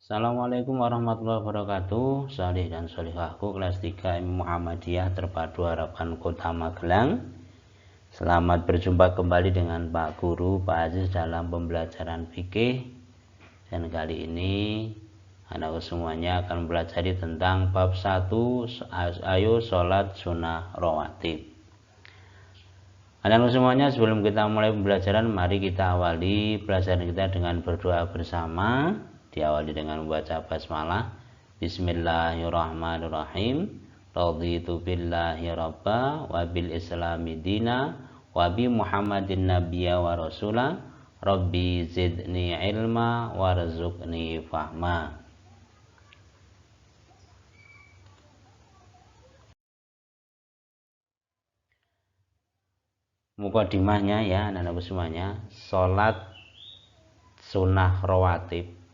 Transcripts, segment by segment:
Assalamualaikum warahmatullahi wabarakatuh. Salih dan solihahku kelas 3 Ilmu Muhammadiyah Terpadu Harapan Kota Magelang. Selamat berjumpa kembali dengan Pak Guru Pak Aziz dalam pembelajaran fikih. Dan kali ini anak semuanya akan belajar tentang bab 1, ayo sholat sunnah rawatib. Anak semuanya, sebelum kita mulai pembelajaran, mari kita awali pelajaran kita dengan berdoa bersama. Diawali dengan membaca basmalah. Bismillahirrahmanirrahim. Raditu billahi rabba wa bil islami dina wa bi Muhammadin nabiyya wa rasula. Rabbi zidni ilma warzuqni fahma. Mukadimahnya ya anak-anakku semuanya, sholat sunnah rawatib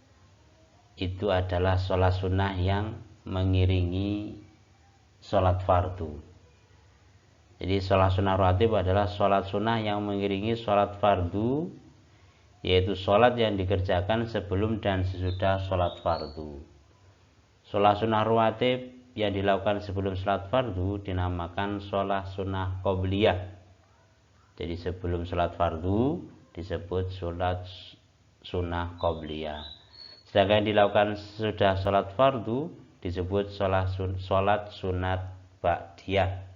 itu adalah sholat sunnah yang mengiringi sholat fardu. Jadi sholat sunnah rawatib adalah sholat sunnah yang mengiringi sholat fardu, yaitu sholat yang dikerjakan sebelum dan sesudah sholat fardu. Sholat sunnah rawatib yang dilakukan sebelum sholat fardu dinamakan sholat sunnah qobliyah. Jadi sebelum sholat fardu disebut sholat sunnah qobliyah. Sedangkan dilakukan sudah sholat fardu disebut sholat sunat ba'diyah.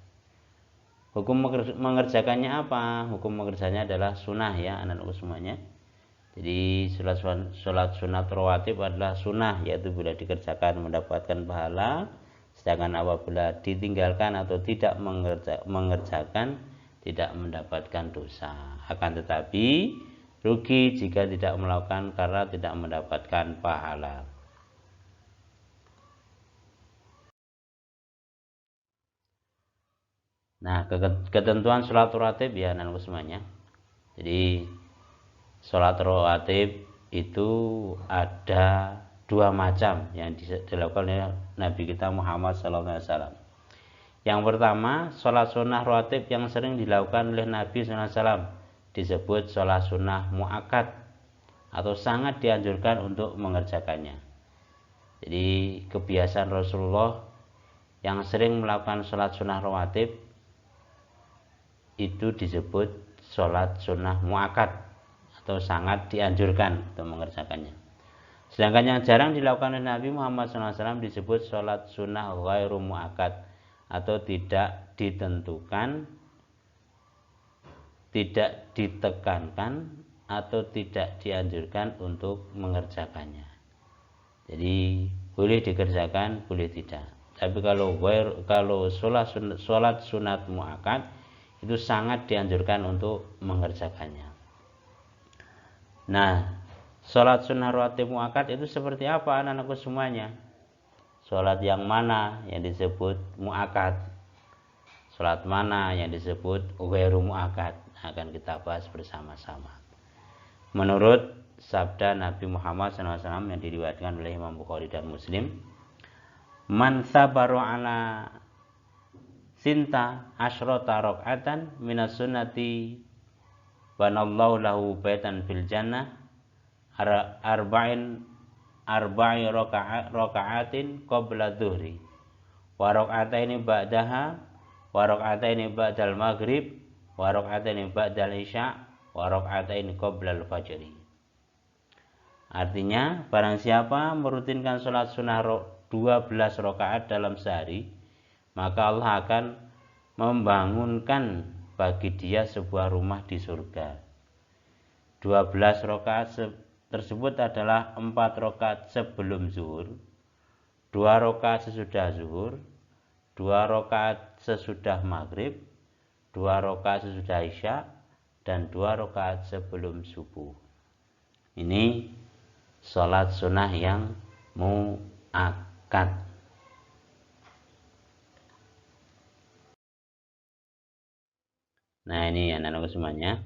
Hukum mengerjakannya apa? Hukum mengerjakannya adalah sunnah ya anak-anak semuanya. Jadi sholat sunat rawatib adalah sunnah, yaitu bila dikerjakan mendapatkan pahala. Sedangkan apabila ditinggalkan atau tidak mengerjakan tidak mendapatkan dosa. Akan tetapi rugi jika tidak melakukan karena tidak mendapatkan pahala. Nah, ketentuan sholat rawatib ya anak-anak semuanya. Jadi sholat rawatib itu ada dua macam yang dilakukan oleh Nabi kita Muhammad SAW. Yang pertama, sholat sunnah rawatib yang sering dilakukan oleh Nabi SAW disebut sholat sunnah mu'akkad atau sangat dianjurkan untuk mengerjakannya. Jadi kebiasaan Rasulullah yang sering melakukan sholat sunnah rawatib itu disebut sholat sunnah mu'akkad atau sangat dianjurkan untuk mengerjakannya. Sedangkan yang jarang dilakukan oleh Nabi Muhammad SAW disebut sholat sunnah ghairu mu'akkad atau tidak ditentukan, tidak ditekankan atau tidak dianjurkan untuk mengerjakannya. Jadi boleh dikerjakan, boleh tidak. Tapi kalau sholat sunat mu'akkad itu sangat dianjurkan untuk mengerjakannya. Nah, sholat sunnah rawatib mu'akkad itu seperti apa anak-anakku semuanya? Sholat yang mana yang disebut mu'akkad? Sholat mana yang disebut ghairu mu'akkad? Akan kita bahas bersama-sama. Menurut sabda Nabi Muhammad SAW yang diriwayatkan oleh Imam Bukhari dan Muslim, man sabaru ala sinta asyrota rok'atan minas sunnati banallahu lahu baitan fil jannah arba'i roka'atin qabla dhuhri wa roka'ataini ba'daha wa roka'ataini ba'dal maghrib wa roka'ataini ba'dal isya wa roka'ataini qabla al-fajri. Artinya, barang siapa merutinkan sholat sunnah 12 rakaat dalam sehari, maka Allah akan membangunkan bagi dia sebuah rumah di surga. 12 rakaat tersebut adalah 4 rakaat sebelum zuhur, 2 rakaat sesudah zuhur, 2 rakaat sesudah maghrib, 2 rakaat sesudah isya, dan 2 rakaat sebelum subuh. Ini sholat sunnah yang mu'akkad. Nah ini anak-anak semuanya.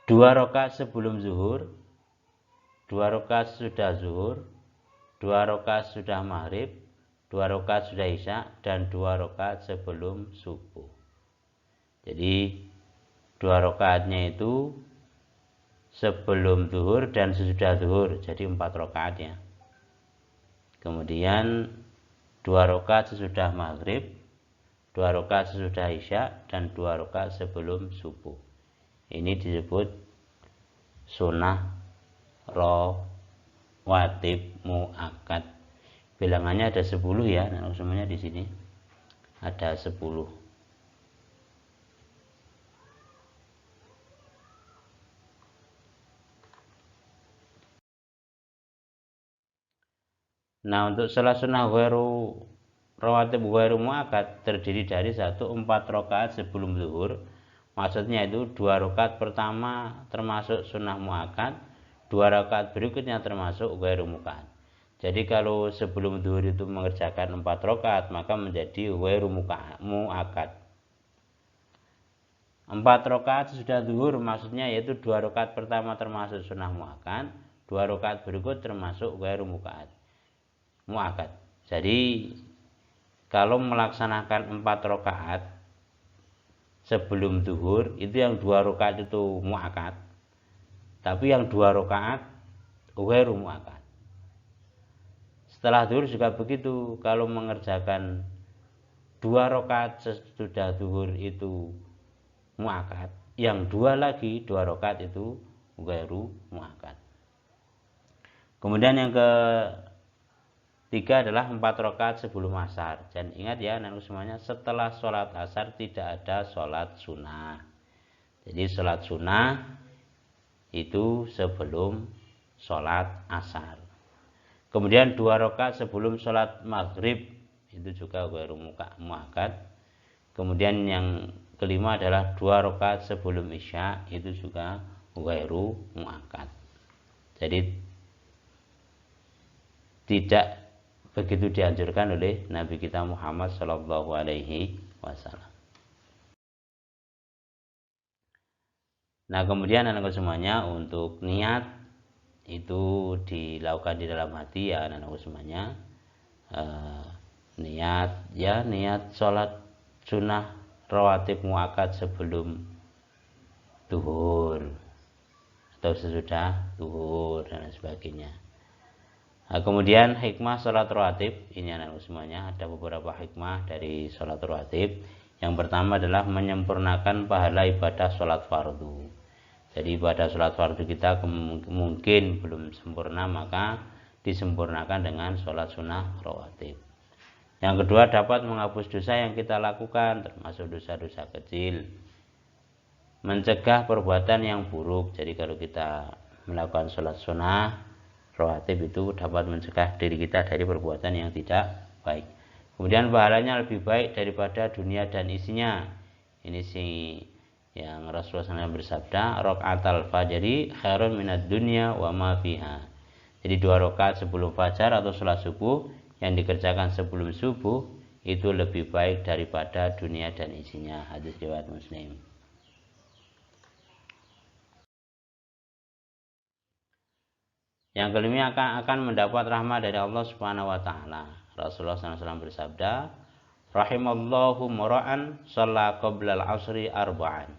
2 rakaat sebelum zuhur, 2 rakaat sudah zuhur, 2 rakaat sudah maghrib, 2 rakaat sudah isya, dan 2 rakaat sebelum subuh. Jadi 2 rakaatnya itu sebelum zuhur dan sesudah zuhur, jadi 4 rakaat ya. Kemudian 2 rakaat sesudah maghrib, 2 rakaat sesudah isya, dan 2 rakaat sebelum subuh. Ini disebut sunnah rawatib muakkad. Bilangannya ada 10 ya, nah semuanya di sini ada 10. Nah, untuk salat sunnah ghairu rawatib ghairu muakkad terdiri dari 4 rakaat sebelum zuhur. Maksudnya itu 2 rakaat pertama termasuk sunnah muakkad, 2 rakaat berikutnya termasuk ghairu muakkad. Jadi kalau sebelum zuhur itu mengerjakan 4 rakaat maka menjadi ghairu muakkad. 4 rakaat sesudah zuhur maksudnya yaitu 2 rakaat pertama termasuk sunnah muakkad, 2 rakaat berikut termasuk ghairu muakkad. Jadi kalau melaksanakan 4 rakaat sebelum zuhur itu yang 2 rakaat itu muakkad, tapi yang 2 rakaat ghairu muakkad. Setelah zuhur juga begitu, kalau mengerjakan 2 rakaat sesudah zuhur itu muakkad, yang 2 lagi 2 rakaat itu ghairu muakkad. Kemudian yang ketiga adalah 4 rakaat sebelum asar. Dan ingat ya anak semuanya, setelah sholat asar tidak ada sholat sunnah. Jadi sholat sunnah itu sebelum sholat asar. Kemudian 2 rakaat sebelum sholat maghrib itu juga ghairu muakkad. Kemudian yang kelima adalah 2 rakaat sebelum isya itu juga ghairu muakkad. Jadi tidak begitu dianjurkan oleh Nabi kita Muhammad Shallallahu Alaihi Wasallam. Nah kemudian anak-anak semuanya, untuk niat itu dilakukan di dalam hati ya anak-anak semuanya. Niat sholat sunnah rawatib muakkad sebelum zuhur atau sesudah zuhur dan sebagainya. Nah, kemudian hikmah sholat rawatib, ini anak-anak semuanya, ada beberapa hikmah dari sholat rawatib. Yang pertama adalah menyempurnakan pahala ibadah sholat fardu. Jadi ibadah sholat fardu kita mungkin belum sempurna, maka disempurnakan dengan sholat sunnah rawatib. Yang kedua, dapat menghapus dosa yang kita lakukan, termasuk dosa-dosa kecil. Mencegah perbuatan yang buruk. Jadi kalau kita melakukan sholat sunnah rawatib itu dapat mencegah diri kita dari perbuatan yang tidak baik. Kemudian pahalanya lebih baik daripada dunia dan isinya. Ini sih yang Rasulullah SAW bersabda, rakaatal fajri khairun minad dunya wa ma fiha. Jadi 2 rakaat sebelum fajar atau sholat subuh yang dikerjakan sebelum subuh itu lebih baik daripada dunia dan isinya. Hadis riwayat Muslim. Yang kelima akan mendapat rahmat dari Allah Subhanahu wa taala. Rasulullah SAW bersabda, rahimallahu mura'an shalla qabla al-'asri arba'an.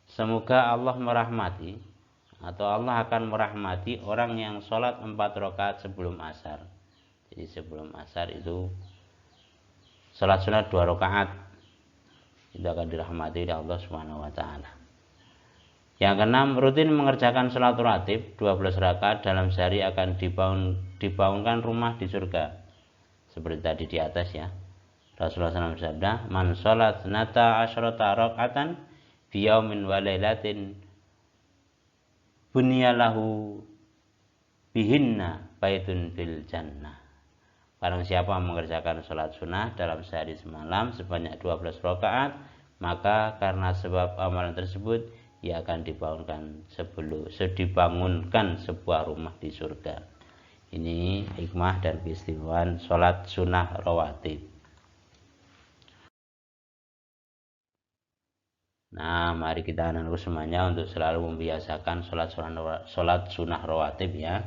Semoga Allah merahmati atau Allah akan merahmati orang yang sholat 4 rakaat sebelum asar. Jadi sebelum asar itu sholat sunat 2 rakaat itu akan dirahmati oleh Allah Subhanahu wa taala. Yang keenam, rutin mengerjakan sholat rawatib 12 rakaat dalam sehari akan dibangunkan rumah di surga. Seperti tadi di atas ya. Rasulullah SAW bersabda, man sholat nata asyrata rakaatan fi yaumin wa lailatin bunyalahu bihinna baitun fil jannah. Barang siapa mengerjakan sholat sunnah dalam sehari semalam sebanyak 12 rakaat, maka karena sebab amalan tersebut ia akan dibangunkan sebuah rumah di surga. Ini hikmah dan keistimewaan sholat sunnah rawatib. Nah, mari kita anak-anak semuanya untuk selalu membiasakan sholat sunnah rawatib ya.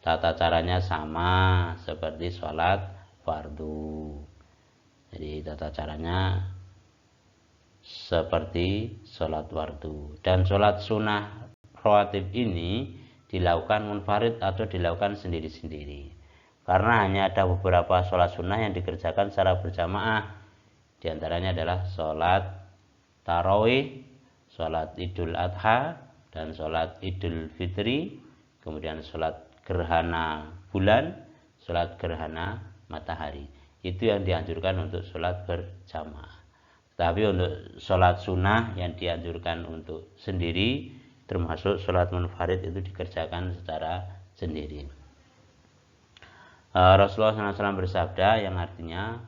Tata caranya sama seperti sholat fardu. Jadi tata caranya seperti sholat fardu. Dan sholat sunnah rawatib ini dilakukan munfarid atau dilakukan sendiri-sendiri. Karena hanya ada beberapa sholat sunnah yang dikerjakan secara berjamaah. Di antaranya adalah sholat tarawih, sholat idul adha, dan sholat idul fitri, kemudian sholat gerhana bulan, sholat gerhana matahari. Itu yang dianjurkan untuk sholat berjamaah. Tapi untuk sholat sunnah yang dianjurkan untuk sendiri, termasuk sholat munfarid, itu dikerjakan secara sendiri. Rasulullah SAW bersabda yang artinya,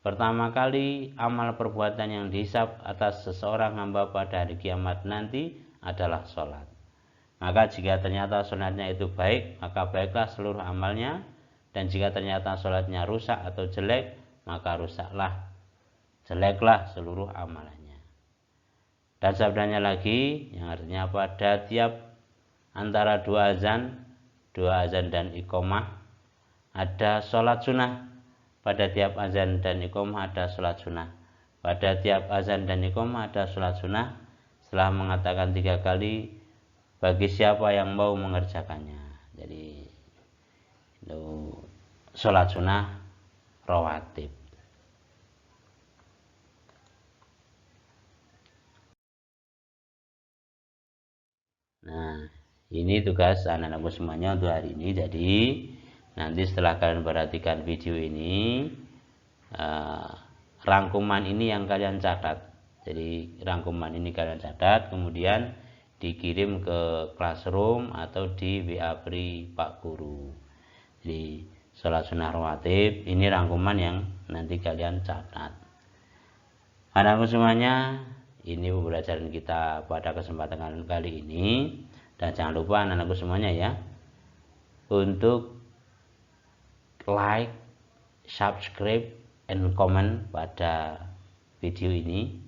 pertama kali amal perbuatan yang dihisab atas seseorang hamba pada hari kiamat nanti adalah sholat. Maka jika ternyata sholatnya itu baik, maka baiklah seluruh amalnya. Dan jika ternyata sholatnya rusak atau jelek, maka jeleklah seluruh amalannya. Dan sabdanya lagi yang artinya pada tiap antara dua azan dan iqomah ada sholat sunnah. Pada tiap azan dan iqomah ada sholat sunnah. Pada tiap azan dan iqomah ada sholat sunnah. Setelah mengatakan 3 kali, bagi siapa yang mau mengerjakannya. Jadi itu sholat sunnah rawatib. Nah, ini tugas anak-anakku semuanya untuk hari ini. Jadi nanti setelah kalian perhatikan video ini, rangkuman ini yang kalian catat. Jadi rangkuman ini kalian catat, kemudian dikirim ke classroom atau di WA Pri Pak Guru. Jadi sholat sunnah rawatib ini rangkuman yang nanti kalian catat. Anak-anakku semuanya, ini pembelajaran kita pada kesempatan kali ini. Dan jangan lupa anak-anakku semuanya ya, untuk like, subscribe, and comment pada video ini.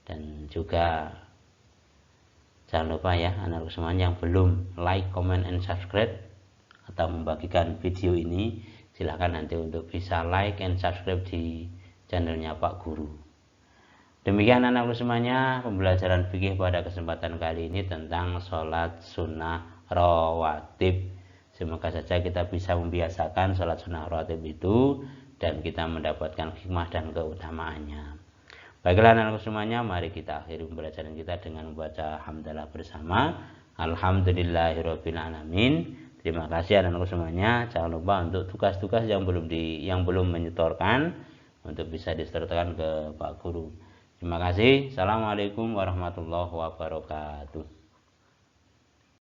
Dan juga jangan lupa ya anak-anakku semuanya yang belum like, comment, and subscribe atau membagikan video ini, silahkan nanti untuk bisa like and subscribe di channelnya Pak Guru. Demikian anak-anakku semuanya, pembelajaran fikih pada kesempatan kali ini tentang sholat sunnah rawatib. Semoga saja kita bisa membiasakan sholat sunnah rawatib itu dan kita mendapatkan hikmah dan keutamaannya. Baiklah anak-anakku semuanya, mari kita akhiri pembelajaran kita dengan membaca hamdalah bersama. Alhamdulillahirabbil alamin. Terima kasih anak-anakku semuanya. Jangan lupa untuk tugas-tugas yang belum menyetorkan untuk bisa disetorkan ke Pak Guru. Terima kasih. Assalamualaikum warahmatullahi wabarakatuh.